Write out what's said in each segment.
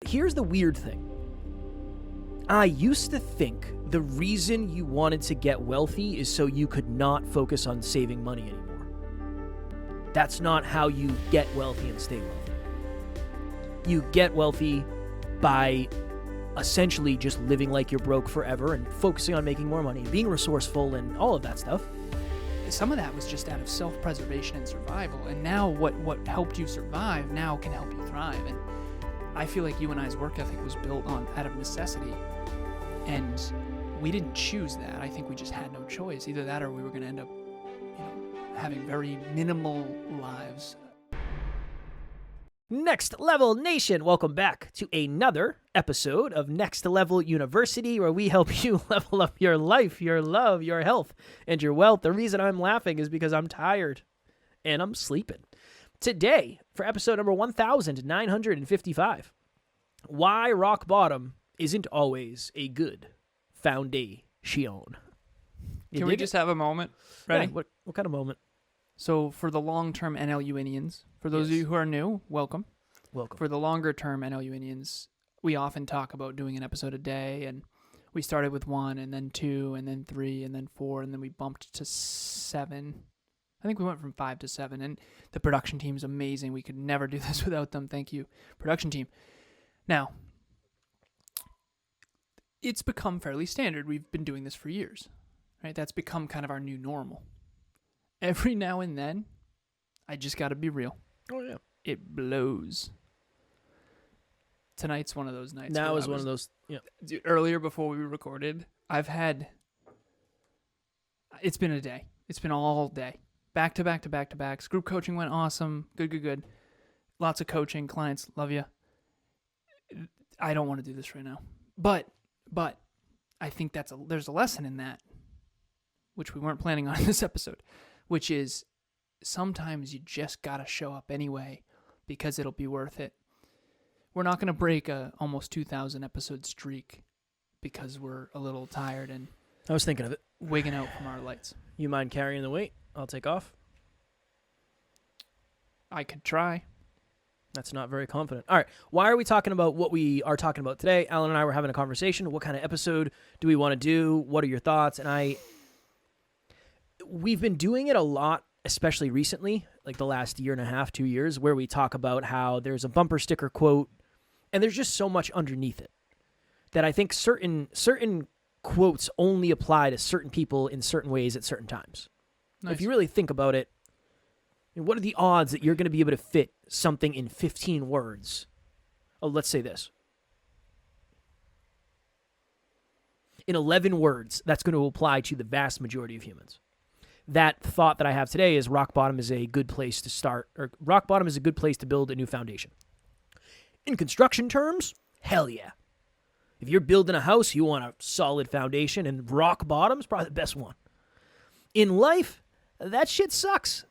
here's the weird thing. I used to think the reason you wanted to get wealthy is so you could not focus on saving money anymore. That's not how you get wealthy and stay wealthy. You get wealthy by essentially just living like you're broke forever and focusing on making more money, being resourceful and all of that stuff. Some of that was just out of self-preservation and survival, and now what helped you survive now can help you thrive. And I feel like you and I's work ethic was built out of necessity, and we didn't choose that. I think we just had no choice. Either that or we were going to end up, having very minimal lives. Next Level Nation, welcome back to another episode of Next Level University, where we help you level up your life, your love, your health, and your wealth. The reason I'm laughing is because I'm tired and I'm sleeping. Today, for episode number 1955, why rock bottom isn't always a good foundation. Can we just have a moment? Ready? Yeah, what kind of moment? So for the long-term NLUinians, for those of you who are new, welcome. Welcome. For the longer-term NLUinians, we often talk about doing an episode a day, and we started with 1, and then 2, and then 3, and then 4, and then we bumped to 7. I think we went from 5 to 7, and the production team's amazing. We could never do this without them. Thank you, production team. Now, it's become fairly standard. We've been doing this for years, right? That's become kind of our new normal. Every now and then, I just got to be real. Oh, yeah. It blows. Tonight's one of those nights. Now is one of those, Dude, earlier before we recorded, it's been a day. It's been all day. Back to back to back to backs. Group coaching went awesome. Good. Lots of coaching. Clients, love you. I don't want to do this right now. But I think there's a lesson in that, which we weren't planning on in this episode, which is sometimes you just got to show up anyway because it'll be worth it. We're not going to break a almost 2,000 episode streak because we're a little tired and I was thinking of it. wigging out from our lights. You mind carrying the weight? I'll take off. I could try. That's not very confident. All right. Why are we talking about what we are talking about today? Alan and I were having a conversation. What kind of episode do we want to do? What are your thoughts? And we've been doing it a lot, especially recently, like the last year and a half, 2 years, where we talk about how there's a bumper sticker quote, and there's just so much underneath it that I think certain quotes only apply to certain people in certain ways at certain times. Nice. If you really think about it, what are the odds that you're going to be able to fit something in 15 words? Oh, let's say this. In 11 words, that's going to apply to the vast majority of humans. That thought that I have today is rock bottom is a good place to start, or rock bottom is a good place to build a new foundation. In construction terms, hell yeah. If you're building a house, you want a solid foundation, and rock bottom is probably the best one. In life, that shit sucks.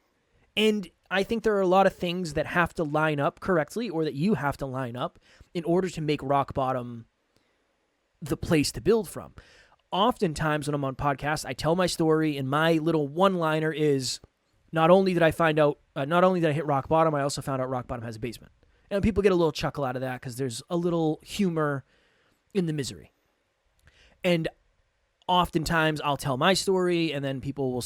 And I think there are a lot of things that have to line up correctly, or that you have to line up in order to make rock bottom the place to build from. Oftentimes when I'm on podcasts, I tell my story, and my little one-liner is, not only did I hit rock bottom, I also found out rock bottom has a basement. And people get a little chuckle out of that because there's a little humor in the misery. And oftentimes I'll tell my story, and then people will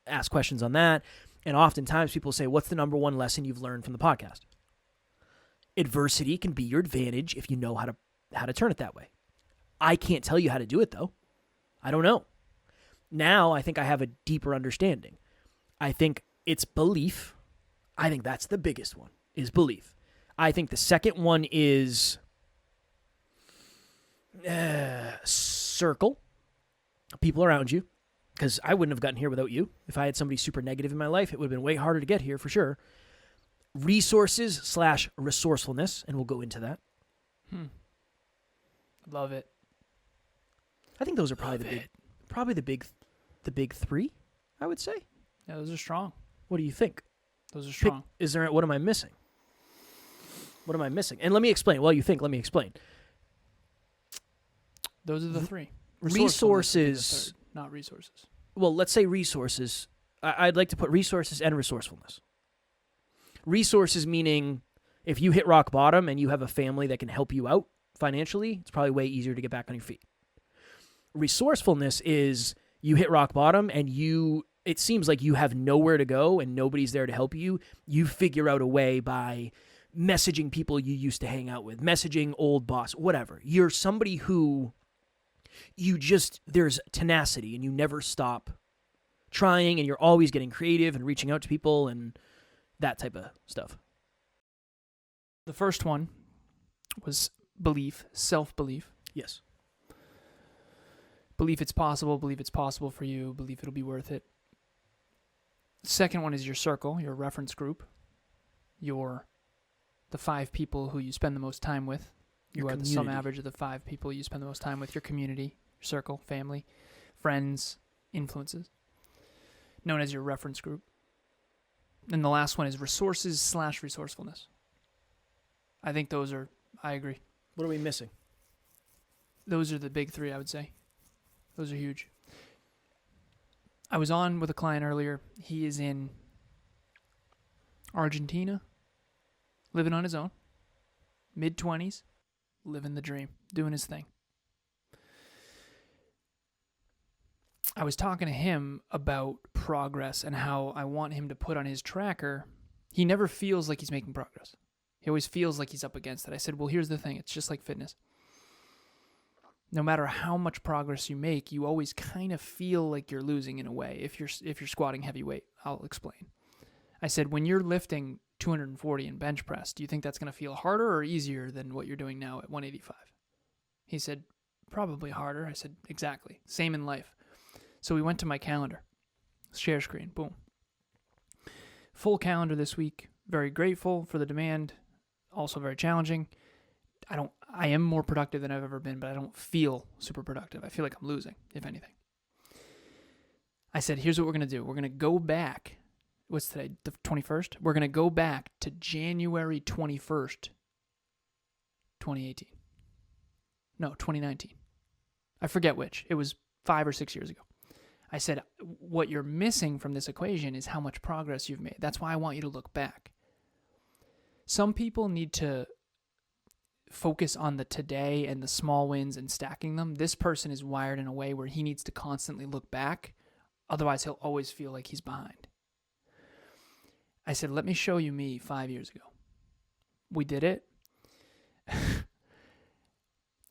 ask questions on that. And oftentimes people say, what's the number one lesson you've learned from the podcast? Adversity can be your advantage if you know how to turn it that way. I can't tell you how to do it, though. I don't know. Now I think I have a deeper understanding. I think it's belief. I think that's the biggest one, is belief. I think the second one is circle people around you, because I wouldn't have gotten here without you. If I had somebody super negative in my life, it would have been way harder to get here for sure. Resources/resourcefulness, and we'll go into that. Love it. I think those are probably the big three, I would say. Yeah, those are strong. What do you think? Those are strong. What am I missing? What am I missing? And let me explain. While you think, let me explain. Those are the three. Resources. Not resources. Well, let's say resources. I'd like to put resources and resourcefulness. Resources meaning If you hit rock bottom and you have a family that can help you out financially, it's probably way easier to get back on your feet. Resourcefulness is you hit rock bottom and it seems like you have nowhere to go and nobody's there to help you. You figure out a way by messaging people you used to hang out with, messaging old boss, whatever. You're somebody who there's tenacity and you never stop trying and you're always getting creative and reaching out to people and that type of stuff. The first one was belief, self-belief. Yes. Believe it's possible for you, believe it'll be worth it. Second one is your circle, your reference group, the 5 people who you spend the most time with. You are the sum average of the 5 people you spend the most time with, your community, your circle, family, friends, influences, known as your reference group. And the last one is resources/resourcefulness. I think I agree. What are we missing? Those are the big 3, I would say. Those are huge. I was on with a client earlier. He is in Argentina, living on his own, mid-20s, living the dream, doing his thing. I was talking to him about progress and how I want him to put on his tracker. He never feels like he's making progress. He always feels like he's up against it. I said, well, here's the thing. It's just like fitness. No matter how much progress you make, you always kind of feel like you're losing in a way if you're squatting heavy weight. I'll explain. I said, when you're lifting 240 in bench press, do you think that's going to feel harder or easier than what you're doing now at 185? He said, probably harder. I said, exactly. Same in life. So we went to my calendar. Share screen. Boom. Full calendar this week. Very grateful for the demand. Also very challenging. I am more productive than I've ever been, but I don't feel super productive. I feel like I'm losing, if anything. I said, here's what we're going to do. We're going to go back. What's today? The 21st? We're going to go back to January 21st, 2018. No, 2019. I forget which. It was 5 or 6 years ago. I said, what you're missing from this equation is how much progress you've made. That's why I want you to look back. Some people need to focus on the today and the small wins and stacking them. This person is wired in a way where he needs to constantly look back. Otherwise, he'll always feel like he's behind. I said, let me show you me 5 years ago. We did it.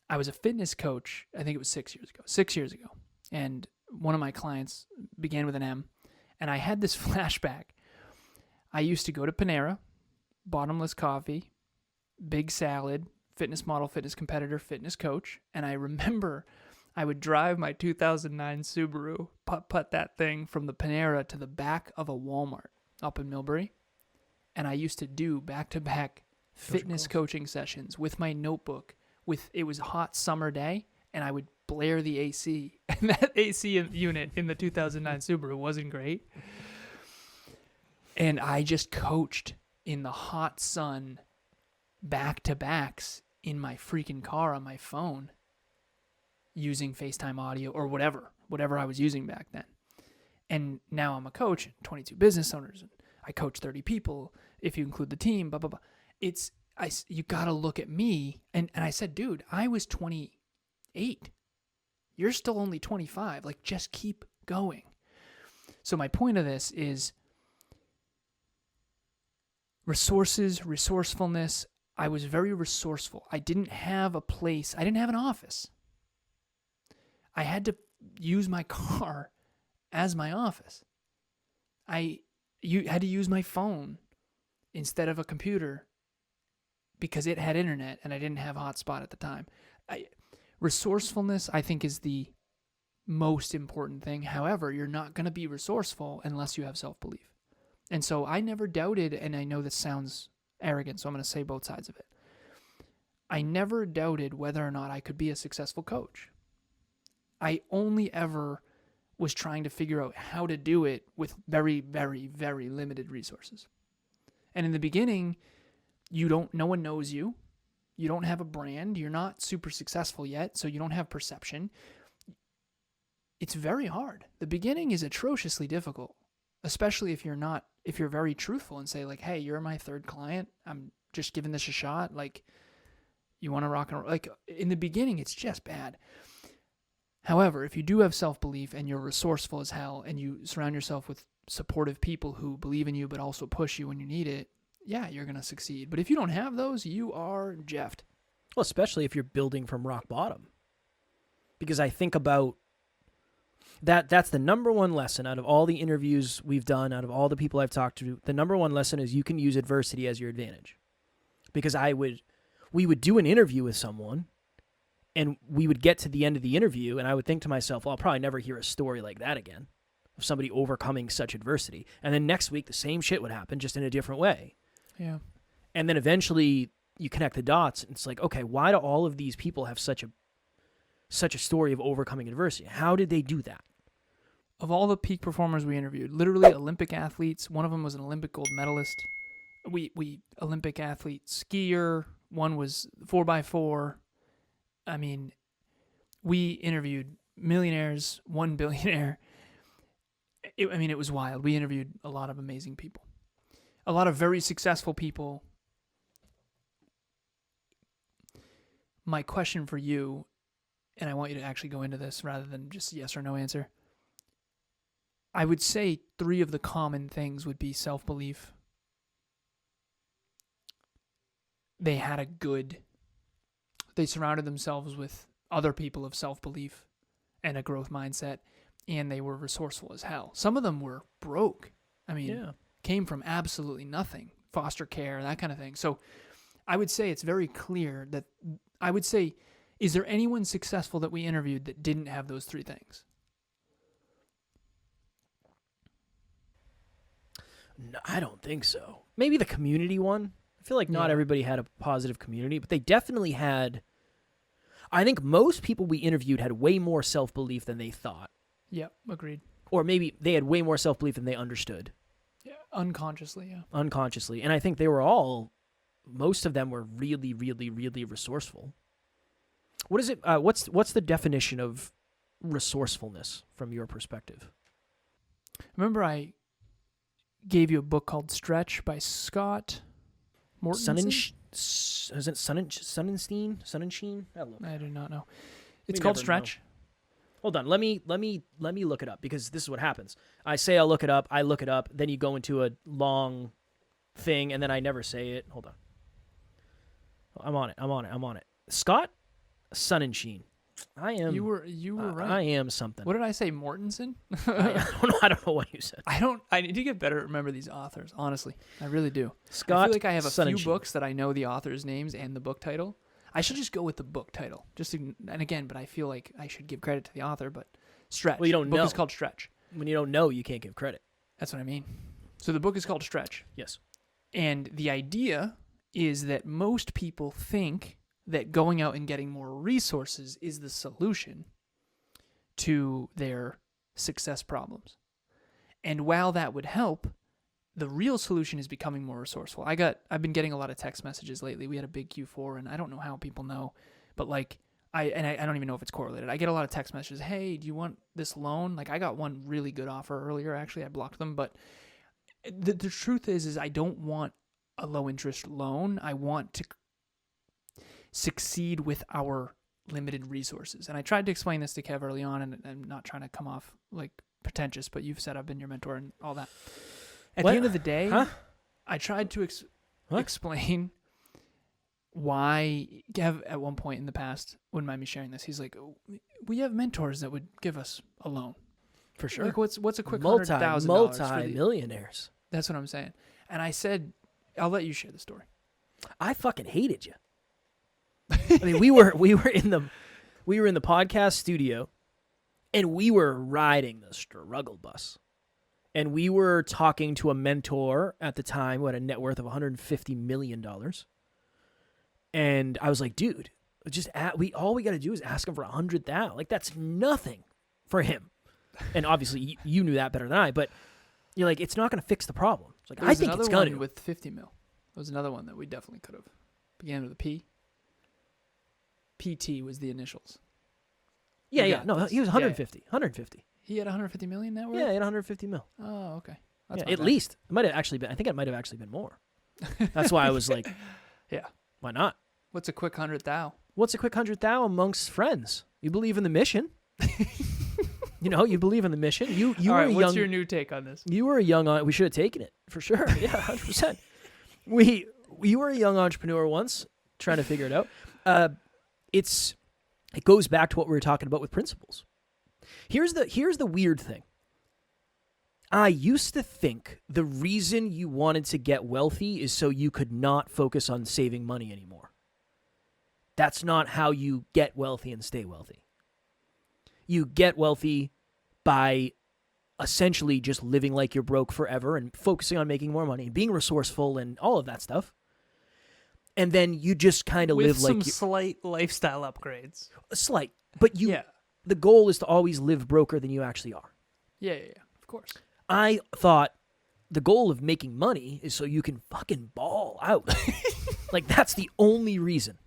I was a fitness coach, I think it was 6 years ago. 6 years ago. And one of my clients began with an M. And I had this flashback. I used to go to Panera, bottomless coffee, big salad, fitness model, fitness competitor, fitness coach. And I remember I would drive my 2009 Subaru, putt that thing from the Panera to the back of a Walmart up in Millbury. And I used to do back-to-back fitness coaching sessions with my notebook. It was a hot summer day, and I would blare the AC. And that AC unit in the 2009 Subaru wasn't great. And I just coached in the hot sun, back-to-backs in my freaking car on my phone using FaceTime audio or whatever I was using back then. And now I'm a coach, 22 business owners, and I coach 30 people, if you include the team, blah, blah, blah. You got to look at me. And I said, dude, I was 28. You're still only 25. Like, just keep going. So my point of this is resourcefulness. I was very resourceful. I didn't have a place. I didn't have an office. I had to use my car as my office. You had to use my phone instead of a computer because it had internet and I didn't have hotspot at the time. Resourcefulness, I think, is the most important thing. However, you're not going to be resourceful unless you have self-belief. And so I never doubted, and I know this sounds arrogant, so I'm going to say both sides of it. I never doubted whether or not I could be a successful coach. I only ever was trying to figure out how to do it with very, very, very limited resources. And in the beginning, no one knows you. You don't have a brand. You're not super successful yet, so you don't have perception. It's very hard. The beginning is atrociously difficult, especially if you're not if you're very truthful and say like, hey, you're my third client, I'm just giving this a shot, like, you want to rock and roll. Like, in the beginning, it's just bad. However, if you do have self-belief and you're resourceful as hell and you surround yourself with supportive people who believe in you but also push you when you need it, yeah, you're going to succeed. But if you don't have those, you are jeffed. Well, especially if you're building from rock bottom. Because I think about that's the number one lesson out of all the interviews we've done, out of all the people I've talked to. The number one lesson is you can use adversity as your advantage. Because we would do an interview with someone, and we would get to the end of the interview, and I would think to myself, well, I'll probably never hear a story like that again, of somebody overcoming such adversity. And then next week, the same shit would happen, just in a different way. Yeah. And then eventually, you connect the dots, and it's like, okay, why do all of these people have such a story of overcoming adversity? How did they do that? Of all the peak performers we interviewed, literally Olympic athletes, one of them was an Olympic gold medalist. We Olympic athlete skier, one was 4x4. I mean, we interviewed millionaires, one billionaire. It was wild. We interviewed a lot of amazing people, a lot of very successful people. My question for you, and I want you to actually go into this rather than just yes or no answer. I would say 3 of the common things would be self-belief. They surrounded themselves with other people of self-belief and a growth mindset, and they were resourceful as hell. Some of them were broke. I mean, came from absolutely nothing, foster care, that kind of thing. So I would say it's very clear that is there anyone successful that we interviewed that didn't have those 3 things? No, I don't think so. Maybe the community one. I feel like not everybody had a positive community, but they definitely had. I think most people we interviewed had way more self-belief than they thought. Yep, agreed. Or maybe they had way more self-belief than they understood. Yeah, unconsciously, yeah. Unconsciously. And I think most of them were really, really, really resourceful. What is it? What's the definition of resourcefulness from your perspective? Remember I gave you a book called Stretch by Scott Mortensen? Is it Sonnenstein? I do not know. It's called Stretch. Know. Hold on. Let me look it up, because this is what happens. I say I'll look it up. I look it up. Then you go into a long thing, and then I never say it. Hold on. I'm on it. Scott Sonnenstein. I am. You were right. I am something. What did I say? Mortensen? I don't know what you said. I need to get better at remember these authors. Honestly, I really do. Scott. I feel like I have a Sonnenstein. few books that I know the authors' names and the book title. I should just go with the book title. But I feel like I should give credit to the author. But Stretch. Well, you don't know. The book know. is called Stretch. When you don't know, you can't give credit. That's what I mean. So the book is called Stretch. Yes. And the idea is that most people think that going out and getting more resources is the solution to their success problems. And while that would help, the real solution is becoming more resourceful. I've been getting a lot of text messages lately. We had a big Q4, and I don't know how people know, but like I don't even know if it's correlated. I get a lot of text messages. Hey, do you want this loan? Like, I got one really good offer earlier. Actually, I blocked them, but the truth is I don't want a low interest loan. I want to succeed with our limited resources. And I tried to explain this to Kev early on, and I'm not trying to come off like pretentious, but you've said I've been your mentor and all that. At the end of the day, I tried to explain why Kev at one point in the past wouldn't mind me sharing this. He's like, we have mentors that would give us a loan. For sure. Like, what's a quick $100,000? Multi-millionaires. That's what I'm saying. And I said, I'll let you share the story. I fucking hated you. I mean, we were in the podcast studio, and we were riding the struggle bus, and we were talking to a mentor at the time who had a net worth of $150 million. And I was like, dude, all we got to do is ask him for $100,000. Like, that's nothing for him. And obviously, you knew that better than I. But you're like, it's not going to fix the problem. It's like, I think it's going to. With 50 mil. There was another one that we definitely could have. Began with a P. PT was the initials. Yeah. No, he was 150. 150. He had 150 million net worth? Yeah, he had 150 mil. Oh, okay. That's Yeah, my at bad. least. It might have actually been. I think it might have actually been more. That's why I was like, Yeah. why not? What's a quick 100 thou? What's a quick 100 thou amongst friends? You believe in the mission. You believe in the mission. You All were right, a what's young. your new take on this? You were a young. We should have taken it for sure. Yeah, 100%. You were a young entrepreneur once, trying to figure it out. It goes back to what we were talking about with principles. Here's the weird thing. I used to think the reason you wanted to get wealthy is so you could not focus on saving money anymore. That's not how you get wealthy and stay wealthy. You get wealthy by essentially just living like you're broke forever and focusing on making more money and being resourceful and all of that stuff. And then you just kind of live like some slight lifestyle upgrades. slight, but Yeah. the goal is to always live broker than you actually are. Yeah. Of course. I thought the goal of making money is so you can fucking ball out. Like, that's the only reason.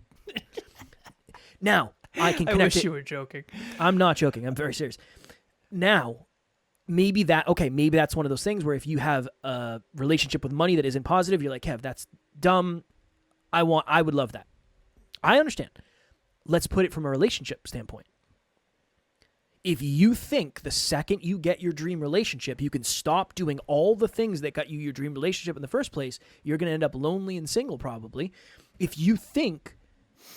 Now, I can connect wish it. you were joking. I'm not joking. I'm very serious. Now, maybe that's one of those things where if you have a relationship with money that isn't positive, you're like, Kev, that's dumb. I would love that. I understand. Let's put it from a relationship standpoint. If you think the second you get your dream relationship, you can stop doing all the things that got you your dream relationship in the first place, you're going to end up lonely and single probably. If you think,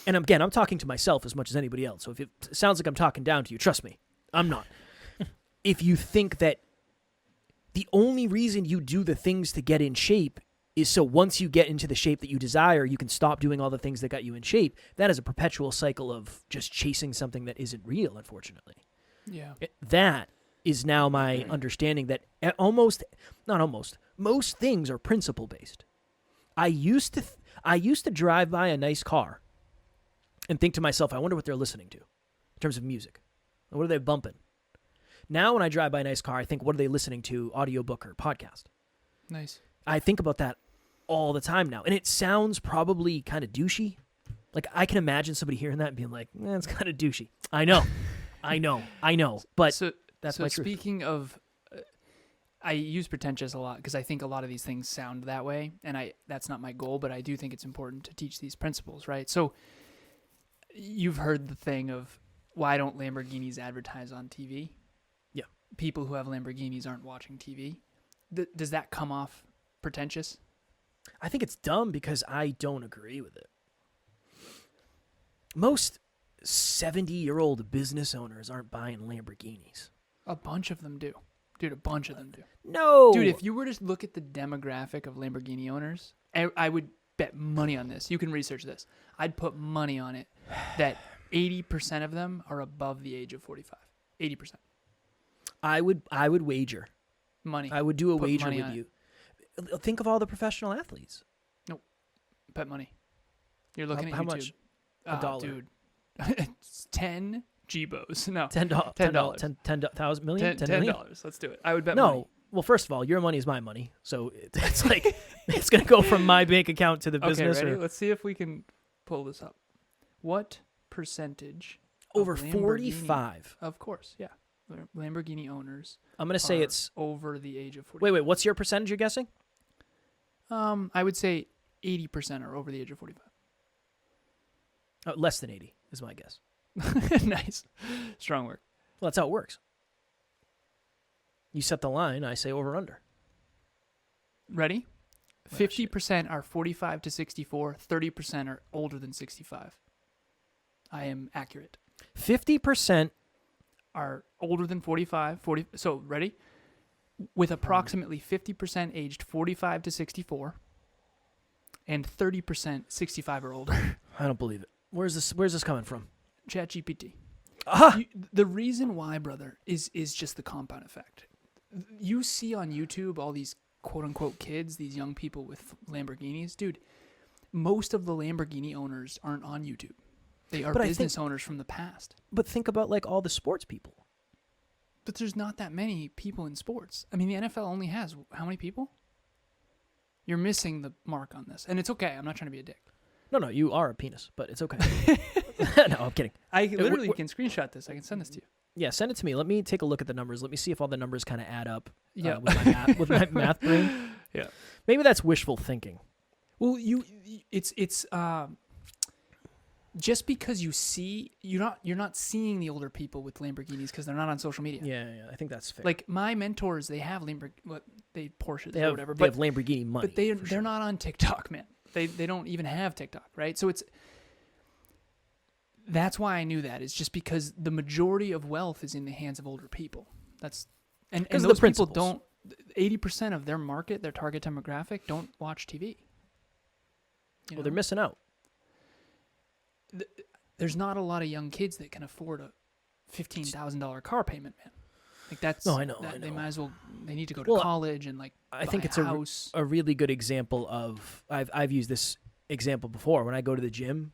and again, I'm talking to myself as much as anybody else, so if it sounds like I'm talking down to you, trust me, I'm not. If you think that the only reason you do the things to get in shape is so once you get into the shape that you desire, you can stop doing all the things that got you in shape, that is a perpetual cycle of just chasing something that isn't real, unfortunately. Yeah. That is now my understanding that most things are principle based. I used to drive by a nice car and think to myself, I wonder what they're listening to in terms of music. What are they bumping? Now when I drive by a nice car, I think, what are they listening to, audiobook or podcast? Nice. I think about that all the time now. And it sounds probably kind of douchey. Like, I can imagine somebody hearing that and being like, it's kind of douchey. I know. But that's my truth. Speaking of, I use pretentious a lot because I think a lot of these things sound that way, and that's not my goal, but I do think it's important to teach these principles, right? So you've heard the thing of, why don't Lamborghinis advertise on TV? Yeah. People who have Lamborghinis aren't watching TV. Does that come off pretentious? I think it's dumb because I don't agree with it. Most 70-year-old business owners aren't buying Lamborghinis. A bunch of them do. Dude, a bunch of them do. No. Dude, if you were to look at the demographic of Lamborghini owners, I would bet money on this. You can research this. I'd put money on it that 80% of them are above the age of 45. 80%. I would wager. Money. I would do a Put wager money with on you. Think of all the professional athletes. Bet money. You're looking at how YouTube. much? $1. Dude. It's 10 Gbos. No. $10. $10. 10,000 million? $10 million? $10. Let's do it. I would bet No. money. Well, first of all, your money is my money, so it's like it's gonna go from my bank account to the business. Okay, ready? Or Let's see if we can pull this up. What percentage over of Lamborghini- 45. Of course, yeah. Lamborghini owners I'm gonna say are it's. over the age of 45. Wait. What's your percentage? You're guessing? I would say 80% are over the age of 45. Less than 80 is my guess. Nice. Strong work. Well, that's how it works. You set the line. I say over under. Ready? Oh, 50% are 45 to 64. 30% are older than 65. I am accurate. 50%. Are older than 45. 40. So, ready? With approximately 50% aged 45 to 64. And 30% 65 or older. I don't believe it. Where's this coming from? ChatGPT. Ah! The reason why, brother, is just the compound effect. You see on YouTube all these quote-unquote kids, these young people with Lamborghinis. Dude, most of the Lamborghini owners aren't on YouTube. They are business owners from the past. But think about like all the sports people. But there's not that many people in sports. I mean, the NFL only has how many people? You're missing the mark on this. And it's okay. I'm not trying to be a dick. No, you are a penis, but it's okay. No, I'm kidding. I literally can screenshot this. I can send this to you. Yeah, send it to me. Let me take a look at the numbers. Let me see if all the numbers kind of add up Yeah. with my math brain. Yeah. Maybe that's wishful thinking. Well, it's just because you're not seeing the older people with Lamborghinis because they're not on social media. Yeah, I think that's fair. Like my mentors, they have Porsches they or have, whatever, they have Lamborghini money. but they're not on TikTok, man. They don't even have TikTok, right? So that's why I knew that. It's just because the majority of wealth is in the hands of older people. And those the people principles. don't. 80% of their market, their target demographic, don't watch TV. Well, they're missing out. There's not a lot of young kids that can afford a $15,000 car payment, man. Like that's. No, I know. They might as well. They need to go to college and I think it's house. a really good example of. I've used this example before when I go to the gym,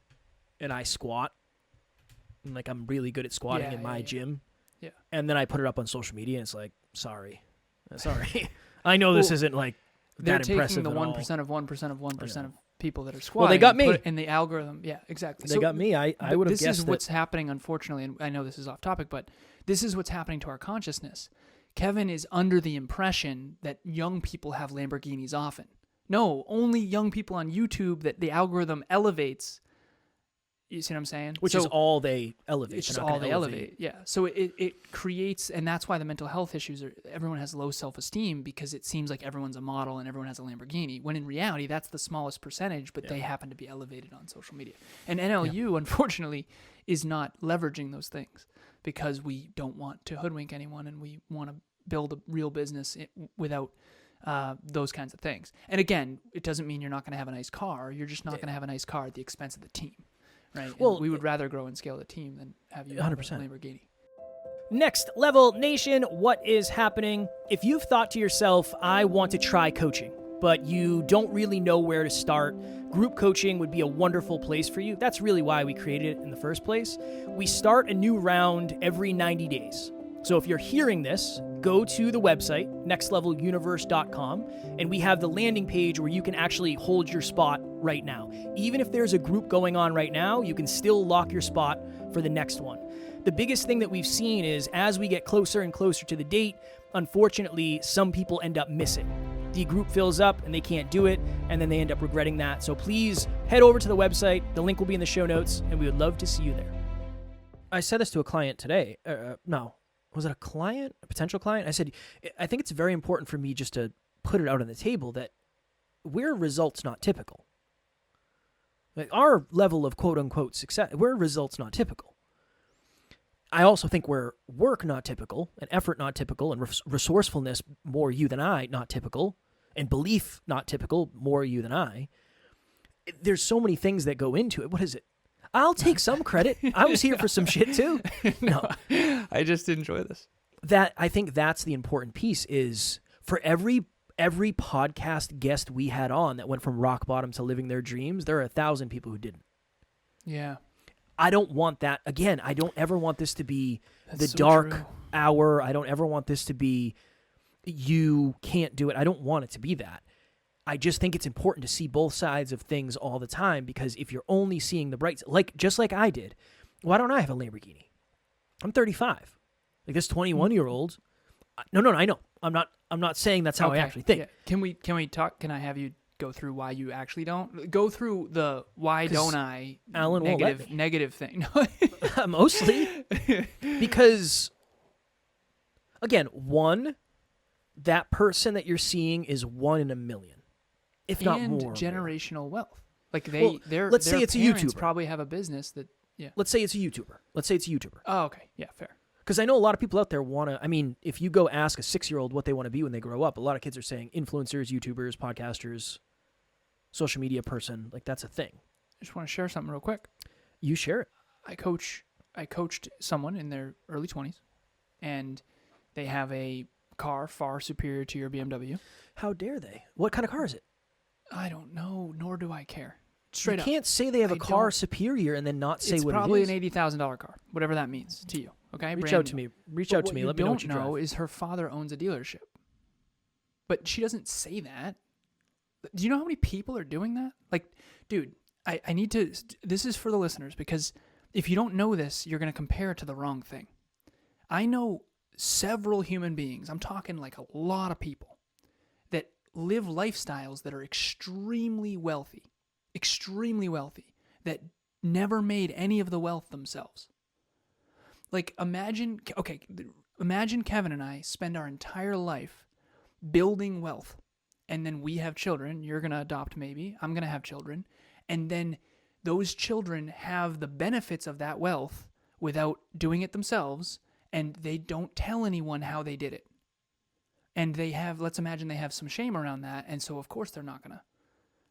and I squat, and like I'm really good at squatting in my gym. Yeah. And then I put it up on social media, and it's like, sorry. I know this isn't like that impressive. They're taking the 1% of 1% of 1% of people that are squatting. Well, they got me. In the algorithm. Yeah, exactly. They got me. I would have guessed this is what's happening, unfortunately, and I know this is off topic, but this is what's happening to our consciousness. Kevin is under the impression that young people have Lamborghinis often. No, only young people on YouTube that the algorithm elevates. You see what I'm saying? Which is all they elevate. It's just all they elevate. Yeah. So it creates, and that's why the mental health issues are, everyone has low self-esteem because it seems like everyone's a model and everyone has a Lamborghini, when in reality, that's the smallest percentage, but they happen to be elevated on social media. And NLU, unfortunately, is not leveraging those things because we don't want to hoodwink anyone and we want to build a real business without those kinds of things. And again, it doesn't mean you're not going to have a nice car. You're just not going to have a nice car at the expense of the team. Right. Well, and we would rather grow and scale the team than have you 100% Lamborghini. Next Level Nation, what is happening? If you've thought to yourself, I want to try coaching, but you don't really know where to start, group coaching would be a wonderful place for you. That's really why we created it in the first place. We start a new round every 90 days. So if you're hearing this, go to the website, nextleveluniverse.com, and we have the landing page where you can actually hold your spot right now. Even if there's a group going on right now, you can still lock your spot for the next one. The biggest thing that we've seen is as we get closer and closer to the date, unfortunately, some people end up missing. The group fills up and they can't do it, and then they end up regretting that. So please head over to the website. The link will be in the show notes, and we would love to see you there. I said this to a client today. No. Was it a client, a potential client? I said, I think it's very important for me just to put it out on the table that we're results not typical. Like our level of quote unquote success, we're results not typical. I also think we're work not typical, and effort not typical, and resourcefulness more you than I not typical, and belief not typical, more you than I. There's so many things that go into it. What is it? I'll take some credit. I was here for some shit too. No, I just enjoy this. I think that's the important piece is for every podcast guest we had on that went from rock bottom to living their dreams, there are 1,000 people who didn't. Yeah. I don't want that. Again, I don't ever want this to be the so dark true. hour. I don't ever want this to be you can't do it. I don't want it to be that. I just think it's important to see both sides of things all the time because if you're only seeing the bright, just like I did, why don't I have a Lamborghini? I'm 35. Like this 21-year-old. No, I know. I'm not saying that's how I actually think. Yeah. Can we talk? Can I have you go through why you actually don't? Go through the why don't I Alan negative thing. Mostly because, again, that person that you're seeing is 1 in a million. If not and more. generational wealth. Like let's say it's a YouTuber. Probably have a business that, yeah. Let's say it's a YouTuber. Oh, okay. Yeah, fair. Because I know a lot of people out there want to, if you go ask a 6-year-old what they want to be when they grow up, a lot of kids are saying influencers, YouTubers, podcasters, social media person. Like that's a thing. I just want to share something real quick. You share it. I coached someone in their early 20s, and they have a car far superior to your BMW. How dare they? What kind of car is it? I don't know, nor do I care. Straight up. You can't say they have a car superior and then not say what it is. It's probably an $80,000 car, whatever that means to you. Okay, Reach out to me. Let me know what you don't know is her father owns a dealership, but she doesn't say that. Do you know how many people are doing that? Like, dude, I need to. This is for the listeners because if you don't know this, you're going to compare it to the wrong thing. I know several human beings, I'm talking like a lot of people, that live lifestyles that are extremely wealthy, that never made any of the wealth themselves. Like, imagine Kevin and I spend our entire life building wealth, and then we have children. You're going to adopt maybe. I'm going to have children. And then those children have the benefits of that wealth without doing it themselves, and they don't tell anyone how they did it. And let's imagine they have some shame around that, and so of course they're not going to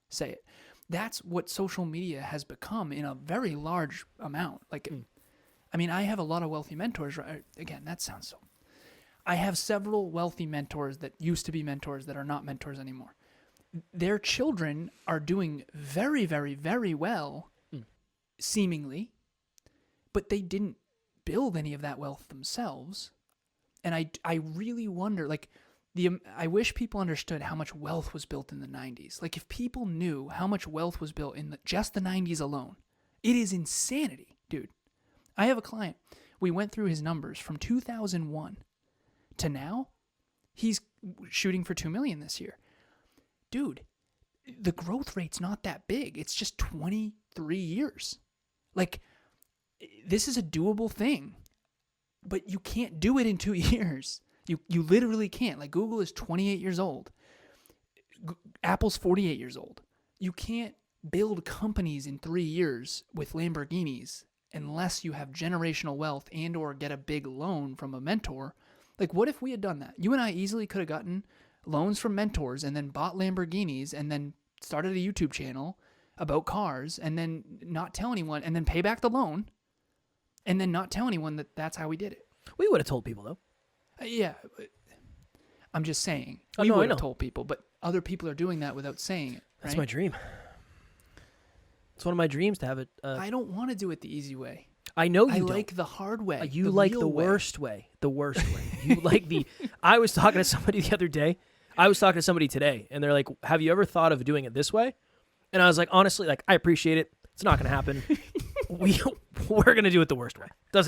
say it. That's what social media has become in a very large amount. Like, I mean, I have a lot of wealthy mentors. Again, that sounds so... I have several wealthy mentors that used to be mentors that are not mentors anymore. Their children are doing very, very, very well, seemingly, but they didn't build any of that wealth themselves. And I really wonder, like, I wish people understood how much wealth was built in the 90s. Like, if people knew how much wealth was built in just the 90s alone, it is insanity, dude. I have a client. We went through his numbers from 2001 to now. He's shooting for $2 million this year. Dude, the growth rate's not that big. It's just 23 years. Like, this is a doable thing, but you can't do it in 2 years. You literally can't. Like, Google is 28 years old. Apple's 48 years old. You can't build companies in 3 years with Lamborghinis unless you have generational wealth and or get a big loan from a mentor. Like, what if we had done that? You and I easily could have gotten loans from mentors and then bought Lamborghinis and then started a YouTube channel about cars and then not tell anyone and then pay back the loan and then not tell anyone that that's how we did it. We would have told people, though. Yeah. I'm just saying. I We would have know. told people, but other people are doing that without saying it. That's right? my dream. It's one of my dreams to have it. I don't want to do it the easy way. I know you I don't. like the hard way. You like the worst way. The worst way. You like the... I was talking to somebody the other day. I was talking to somebody today, and they're like, have you ever thought of doing it this way? And I was like, honestly, like, I appreciate it. It's not going to happen. We're going to do it the worst way.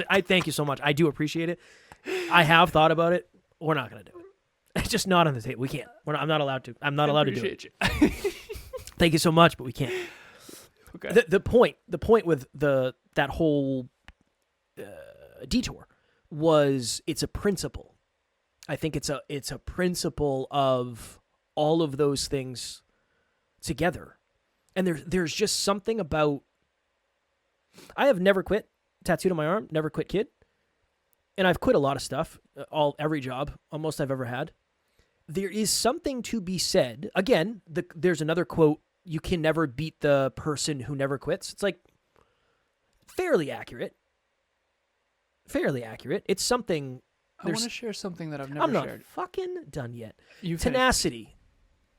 I thank you so much. I do appreciate it. I have thought about it. We're not going to do it. It's just not on the table. We can't. I'm not allowed to. I'm not allowed to do it. Thank you so much, but we can't. Okay. The point with that whole detour was it's a principle. I think it's a principle of all of those things together. And there's just something about... I have never quit, tattooed on my arm, never quit kid. And I've quit a lot of stuff, every job, almost I've ever had. There is something to be said. Again, there's another quote, you can never beat the person who never quits. It's like fairly accurate. It's something... I want to share something that I've never I'm not shared. fucking done yet. Tenacity.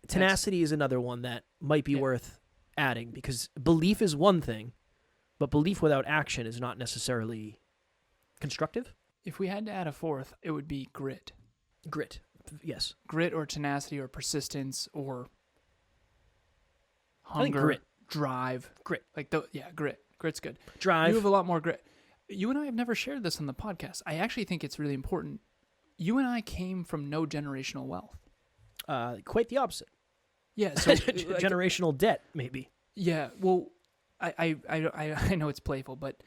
Tenacity is another one that might be worth adding, because belief is one thing, but belief without action is not necessarily constructive. If we had to add a fourth, it would be grit. Grit, yes. Grit or tenacity or persistence or hunger. I think grit. Drive. Grit. Grit. Grit's good. Drive. You have a lot more grit. You and I have never shared this on the podcast. I actually think it's really important. You and I came from no generational wealth. Quite the opposite. Yeah. So generational debt, maybe. Yeah. Well, I know it's playful, but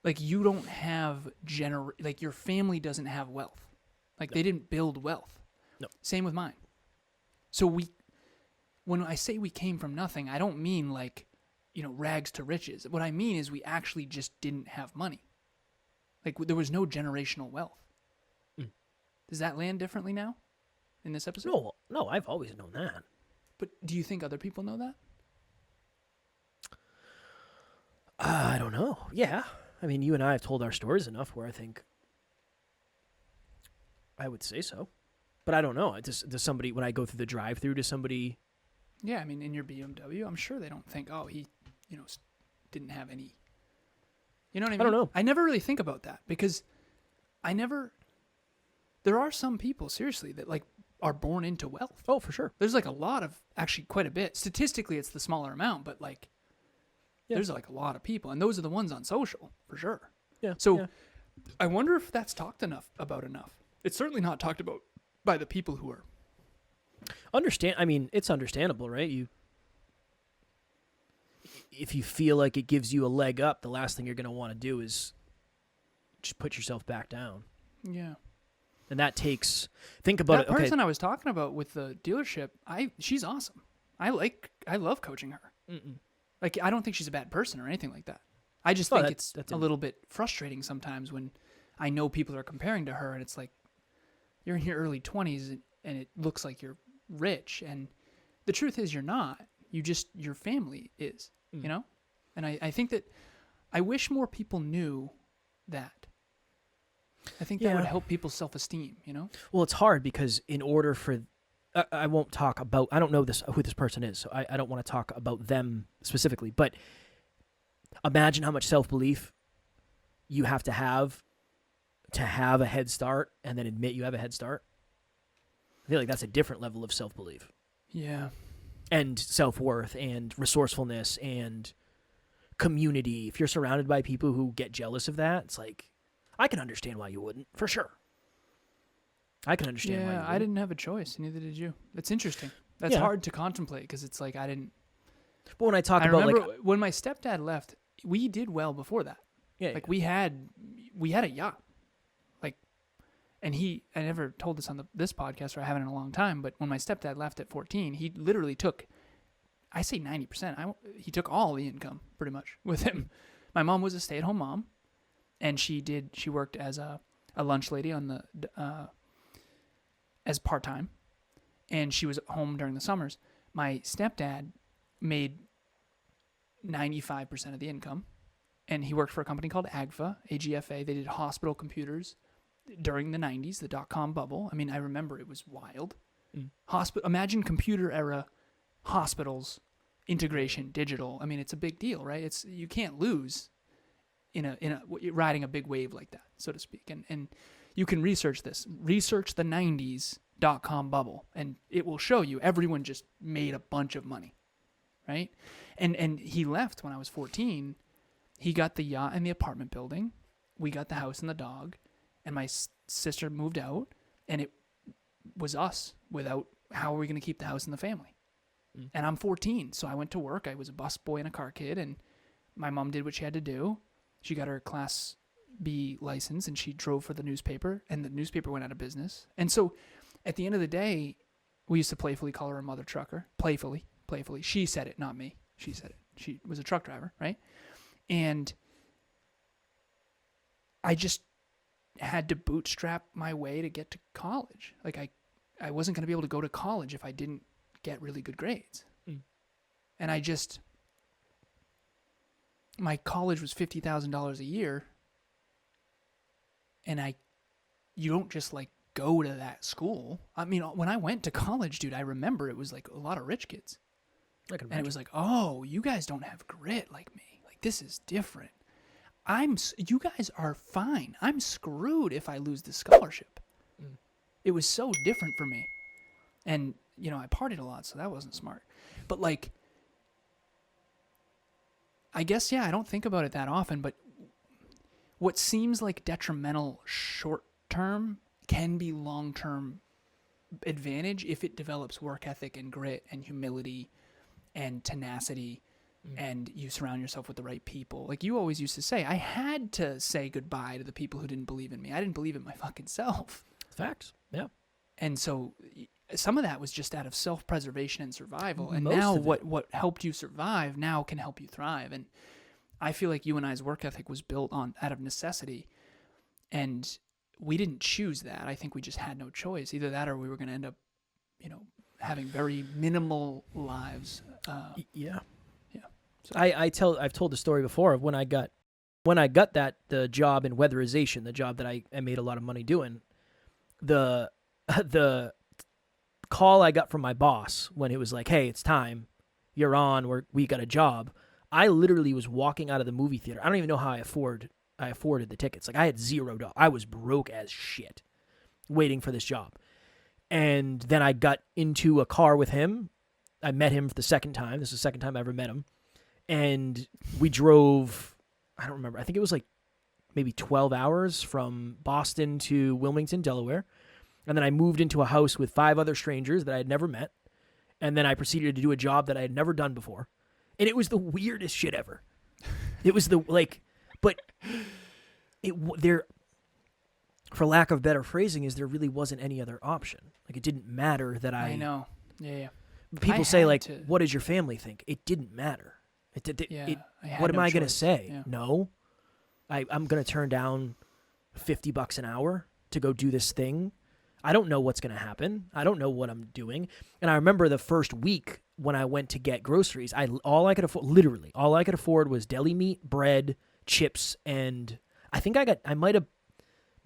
like, you don't have like, your family doesn't have wealth. Like, they didn't build wealth. No. Same with mine. So when I say we came from nothing, I don't mean like, rags to riches. What I mean is we actually just didn't have money. Like, there was no generational wealth. Does that land differently now in this episode? No, I've always known that. But do you think other people know that? I don't know. Yeah. I mean, you and I have told our stories enough where I think I would say so. But I don't know. Does somebody, when I go through the drive-thru, does somebody... Yeah, I mean, in your BMW, I'm sure they don't think, oh, he, didn't have any... You know what I mean? I don't know. I never really think about that because there are some people, seriously, that like are born into wealth. Oh, for sure. There's like a lot of, actually quite a bit. Statistically, it's the smaller amount, but like there's like a lot of people. And those are the ones on social, for sure. Yeah. So yeah. I wonder if that's talked about enough. It's certainly not talked about by the people who are. I mean, it's understandable, right? If you feel like it gives you a leg up, the last thing you're going to want to do is just put yourself back down. Yeah. And that takes, think about it. That person I was talking about with the dealership, she's awesome. I love coaching her. Mm-mm. Like, I don't think she's a bad person or anything like that. I just think it's a little bit frustrating sometimes when I know people are comparing to her and it's like, you're in your early 20s and it looks like you're rich. And the truth is you're not. Your family is, you know? And I think that I wish more people knew that. I think that would help people's self-esteem, you know? Well, it's hard because in order for, I won't talk about, I don't know who this person is, so I don't want to talk about them specifically, but imagine how much self-belief you have to have a head start and then admit you have a head start. I feel like that's a different level of self-belief. Yeah. And self-worth and resourcefulness and community. If you're surrounded by people who get jealous of that, it's like, I can understand why you wouldn't, for sure. I can understand why you wouldn't. I didn't have a choice. Neither did you. That's interesting. That's hard to contemplate because it's like I didn't. But when I remember when my stepdad left, we did well before that. Yeah. Like we had a yacht. Like, and I never told this on this podcast or I haven't in a long time, but when my stepdad left at 14, he literally took, I say 90%. He took all the income pretty much with him. My mom was a stay-at-home mom. And she worked as a lunch lady on as part-time, and she was home during the summers. My stepdad made 95% of the income, and he worked for a company called AGFA. They did hospital computers during the 90s, the dot-com bubble. I mean, I remember it was wild. Imagine computer era hospitals, integration, digital. I mean, it's a big deal, right? You can't lose in riding a big wave like that, so to speak. And you can research this. Research the 90s dot-com bubble, and it will show you everyone just made a bunch of money, right? And he left when I was 14. He got the yacht and the apartment building. We got the house and the dog, and my sister moved out, and it was us without how are we going to keep the house and the family? And I'm 14, so I went to work. I was a bus boy and a car kid, and my mom did what she had to do. She got her Class B license, and she drove for the newspaper, and the newspaper went out of business. And so at the end of the day, we used to playfully call her a mother trucker. Playfully. She said it, not me. She said it. She was a truck driver, right? And I just had to bootstrap my way to get to college. Like I wasn't going to be able to go to college if I didn't get really good grades. And my college was $50,000 a year, and you don't just like go to that school. I mean, when I went to college, dude, I remember it was like a lot of rich kids, and it was like, oh, you guys don't have grit like me. Like this is different. You guys are fine. I'm screwed if I lose this scholarship. It was so different for me, and I partied a lot, so that wasn't smart. But like, I guess, I don't think about it that often, but what seems like detrimental short-term can be long-term advantage if it develops work ethic and grit and humility and tenacity and you surround yourself with the right people. Like you always used to say, I had to say goodbye to the people who didn't believe in me. I didn't believe in my fucking self. Facts, yeah. And so some of that was just out of self-preservation and survival. And Most now of what helped you survive now can help you thrive. And I feel like you and I's work ethic was built out of necessity. And we didn't choose that. I think we just had no choice. Either that or we were going to end up, having very minimal lives. Yeah. So. I've told the story before of when I got the job in weatherization, the job that I made a lot of money doing. The call I got from my boss when it was like, hey, it's time, you're on, we got a job. I literally was walking out of the movie theater. I don't even know how I afforded the tickets. Like I had $0. I was broke as shit waiting for this job. And then I got into a car with him. I met him for the second time. This is the second time I ever met him. And we drove, I don't remember, I think it was like maybe 12 hours from Boston to Wilmington, Delaware. And then I moved into a house with 5 other strangers that I had never met. And then I proceeded to do a job that I had never done before. And it was the weirdest shit ever. It was but there, for lack of better phrasing, is there really wasn't any other option. Like, it didn't matter that I know. Yeah. People say, like, what does your family think? It didn't matter. What am I going to say? Yeah. No. I'm going to turn down $50 an hour to go do this thing. I don't know what's going to happen. I don't know what I'm doing. And I remember the first week when I went to get groceries, all I could afford was deli meat, bread, chips, and I think I might have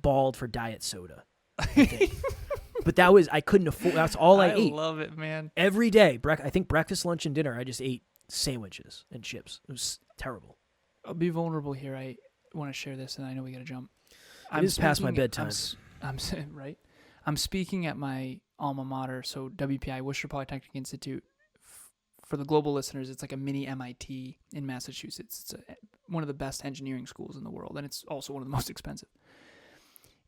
balled for diet soda. But I couldn't afford, that's all I ate. I love it, man. Every day, I think breakfast, lunch, and dinner, I just ate sandwiches and chips. It was terrible. I'll be vulnerable here. I want to share this, and I know we got to jump. It is past my bedtime. Right. I'm speaking at my alma mater, so WPI, Worcester Polytechnic Institute. For the global listeners, it's like a mini MIT in Massachusetts. It's one of the best engineering schools in the world, and it's also one of the most expensive.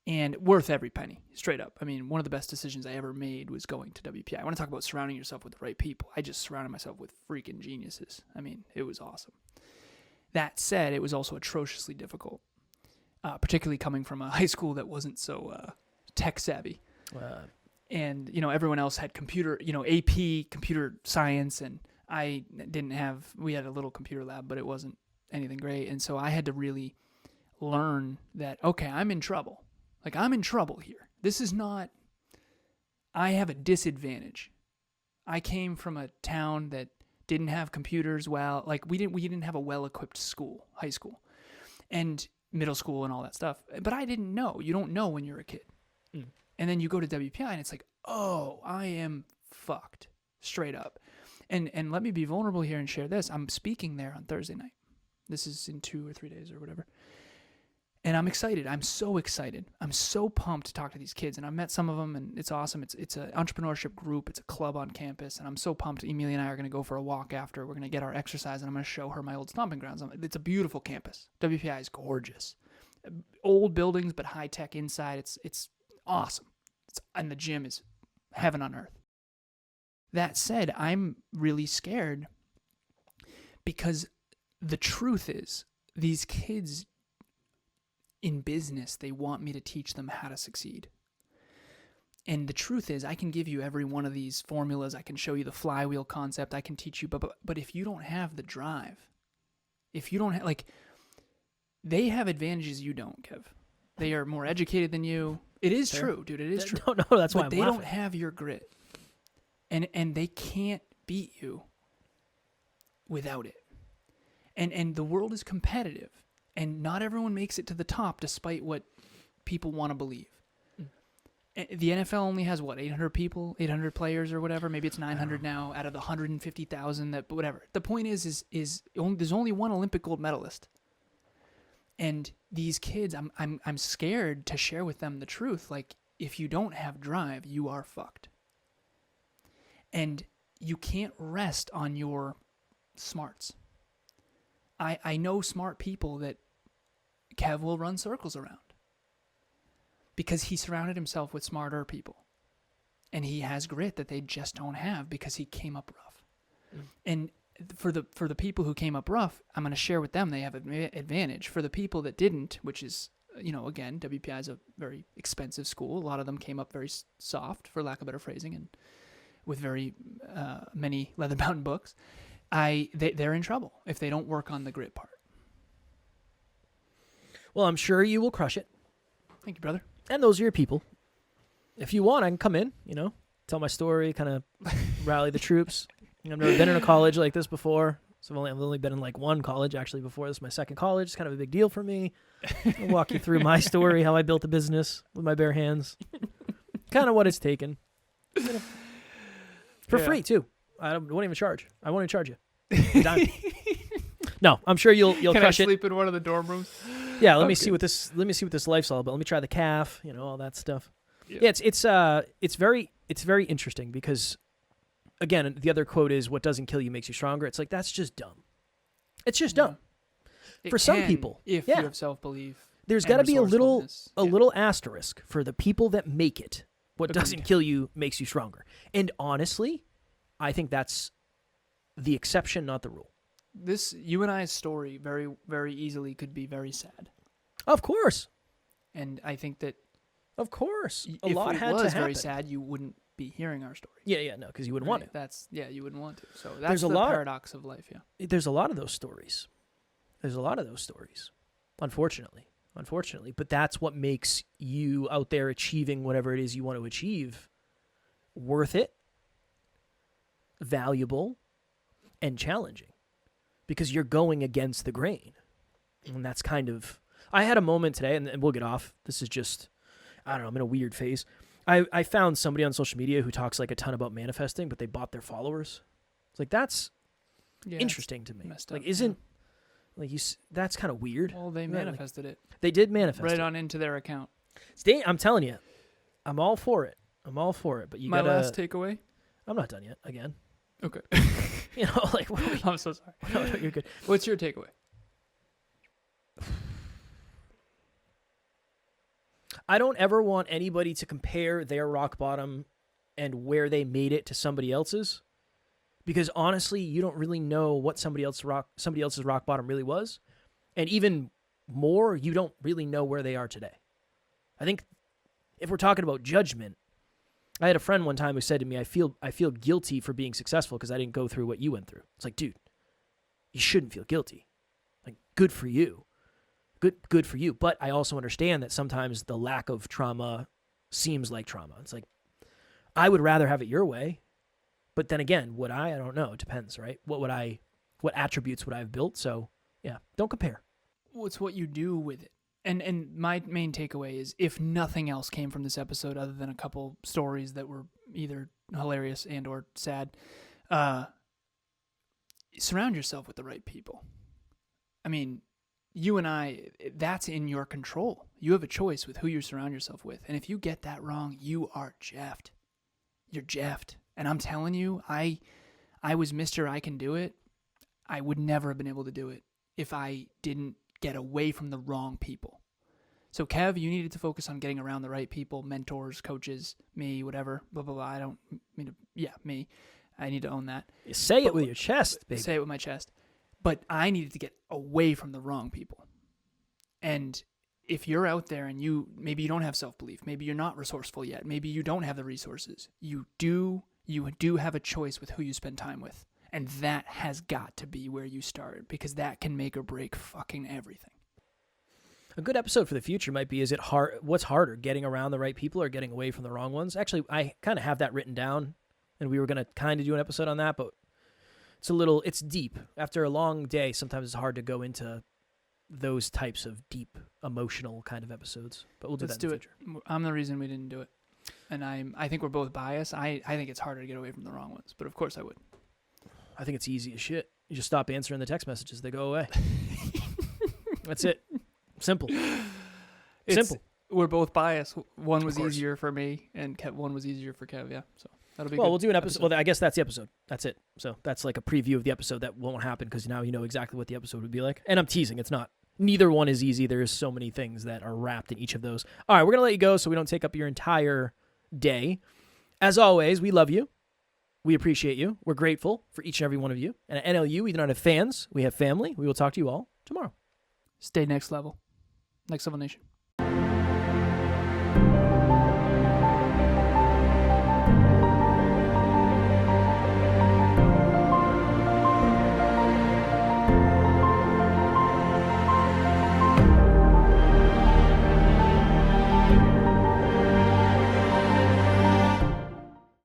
And worth every penny, straight up. I mean, one of the best decisions I ever made was going to WPI. I want to talk about surrounding yourself with the right people. I just surrounded myself with freaking geniuses. I mean, it was awesome. That said, it was also atrociously difficult, particularly coming from a high school that wasn't so tech savvy. And, everyone else had computer, AP, computer science, and I didn't have, we had a little computer lab, but it wasn't anything great. And so I had to really learn that, okay, I'm in trouble. Like, I'm in trouble here. This is not, I have a disadvantage. I came from a town that didn't have computers well. Like, we didn't have a well-equipped school, high school, and middle school and all that stuff. But I didn't know. You don't know when you're a kid. Mm. And then you go to WPI and it's like, oh, I am fucked, straight up. And let me be vulnerable here and share this. I'm speaking there on Thursday night. This is in 2 or 3 days or whatever. And I'm excited. I'm so excited. I'm so pumped to talk to these kids. And I've met some of them, and it's awesome. It's an entrepreneurship group. It's a club on campus. And I'm so pumped. Emilia and I are going to go for a walk after. We're going to get our exercise, and I'm going to show her my old stomping grounds. It's a beautiful campus. WPI is gorgeous. Old buildings, but high-tech inside. It's awesome. And the gym is heaven on earth. That said, I'm really scared because the truth is these kids in business, they want me to teach them how to succeed. And the truth is, I can give you every one of these formulas. I can show you the flywheel concept. I can teach you, but if you don't have the drive, if you don't have, they have advantages you don't, Kev. They are more educated than you. It is true, dude. It is true. No, that's why but I'm they laughing. don't have your grit. And they can't beat you without it. And the world is competitive. And not everyone makes it to the top despite what people want to believe. The NFL only has, 800 people, 800 players or whatever? Maybe it's 900 now out of the 150,000, but whatever. The point is there's only one Olympic gold medalist. And these kids, I'm scared to share with them the truth. Like, if you don't have drive, you are fucked. And you can't rest on your smarts. I know smart people that Kev will run circles around because he surrounded himself with smarter people. And he has grit that they just don't have because he came up rough. Mm. And for the people who came up rough, I'm going to share with them they have an advantage. For the people that didn't, which is, again, WPI is a very expensive school. A lot of them came up very soft, for lack of better phrasing, and with very many leather-bound books. They're in trouble if they don't work on the grit part. Well, I'm sure you will crush it. Thank you, brother. And those are your people. If you want, I can come in, tell my story, kind of rally the troops. I've never been in a college like this before. So I've only been in one college actually before. This is my second college. It's kind of a big deal for me. I'll walk you through my story, how I built a business with my bare hands. Kind of what it's taken. For free, too. I won't even charge. I won't even charge you. No, I'm sure you'll crush it. Can I sleep in one of the dorm rooms? Yeah, let me see what this life's all about. Let me try the calf, all that stuff. Yeah, it's very interesting because, again, the other quote is, "What doesn't kill you makes you stronger." It's like, that's just dumb. It's just dumb. For some people, if you have self-belief. There's and got to be a resourcefulness. little asterisk for the people that make it. What Agreed. doesn't kill you makes you stronger. And honestly, I think that's the exception, not the rule. This you and I's story very, very easily could be very sad. Of course. And I think that Of course. A if lot it had to was happen. very sad, you wouldn't be hearing our story. Yeah, no, because you wouldn't want to. You wouldn't want to. So that's There's a the lot- paradox of life, yeah. There's a lot of those stories. Unfortunately. But that's what makes you out there achieving whatever it is you want to achieve worth it, valuable, and challenging. Because you're going against the grain. And that's kind of... I had a moment today, and we'll get off. This is just... I don't know, I'm in a weird phase. I found somebody on social media who talks like a ton about manifesting, but they bought their followers. It's like, that's interesting to me. Messed Like, up, isn't... Like that's kind of weird. Well, they manifested it. They did manifest Right it. on into their account. I'm telling you, I'm all for it. But you My gotta... last takeaway? I'm not done yet. Again. Okay. You know, like... What are we... I'm so sorry. No, you're good. What's your takeaway? I don't ever want anybody to compare their rock bottom and where they made it to somebody else's, because honestly, you don't really know what somebody else's rock bottom really was, and even more, you don't really know where they are today. I think if we're talking about judgment, I had a friend one time who said to me, I feel guilty for being successful because I didn't go through what you went through. It's like, dude, you shouldn't feel guilty. Like, good for you. Good for you. But I also understand that sometimes the lack of trauma seems like trauma. It's like, I would rather have it your way. But then again, would I? I don't know. It depends, right? What attributes would I have built? So, yeah, don't compare. What's what you do with it? And my main takeaway is, if nothing else came from this episode other than a couple stories that were either hilarious and or sad, surround yourself with the right people. I mean, you and I, that's in your control. You have a choice with who you surround yourself with. And if you get that wrong, you are jeffed. You're jeffed. And I'm telling you, I was Mr. I Can Do It. I would never have been able to do it if I didn't get away from the wrong people. So Kev, you needed to focus on getting around the right people, mentors, coaches, me, whatever, blah, blah, blah. I don't mean to, me. I need to own that. You say it with your chest, baby. Say it with my chest. But I needed to get away from the wrong people. And if you're out there and maybe you don't have self-belief, maybe you're not resourceful yet, maybe you don't have the resources, you do have a choice with who you spend time with. And that has got to be where you start, because that can make or break fucking everything. A good episode for the future might be, is it hard? What's harder, getting around the right people or getting away from the wrong ones? Actually, I kind of have that written down, and we were going to kind of do an episode on that, but it's deep. After a long day, sometimes it's hard to go into those types of deep, emotional kind of episodes. But we'll do that in the future. I'm the reason we didn't do it. And I think we're both biased. I think it's harder to get away from the wrong ones, but of course I would. I think it's easy as shit. You just stop answering the text messages. They go away. That's it. Simple. Simple. We're both biased. One was course. easier for me, and one was easier for Kev, yeah. So that'll be good. Well, we'll do an episode. Well, I guess that's the episode. That's it. So that's like a preview of the episode that won't happen, because now you know exactly what the episode would be like. And I'm teasing. It's not. Neither one is easy. There's so many things that are wrapped in each of those. All right, we're going to let you go so we don't take up your entire day. As always, we love you. We appreciate you. We're grateful for each and every one of you. And at NLU, we do not have fans. We have family. We will talk to you all tomorrow. Stay next level. Next Level Nation.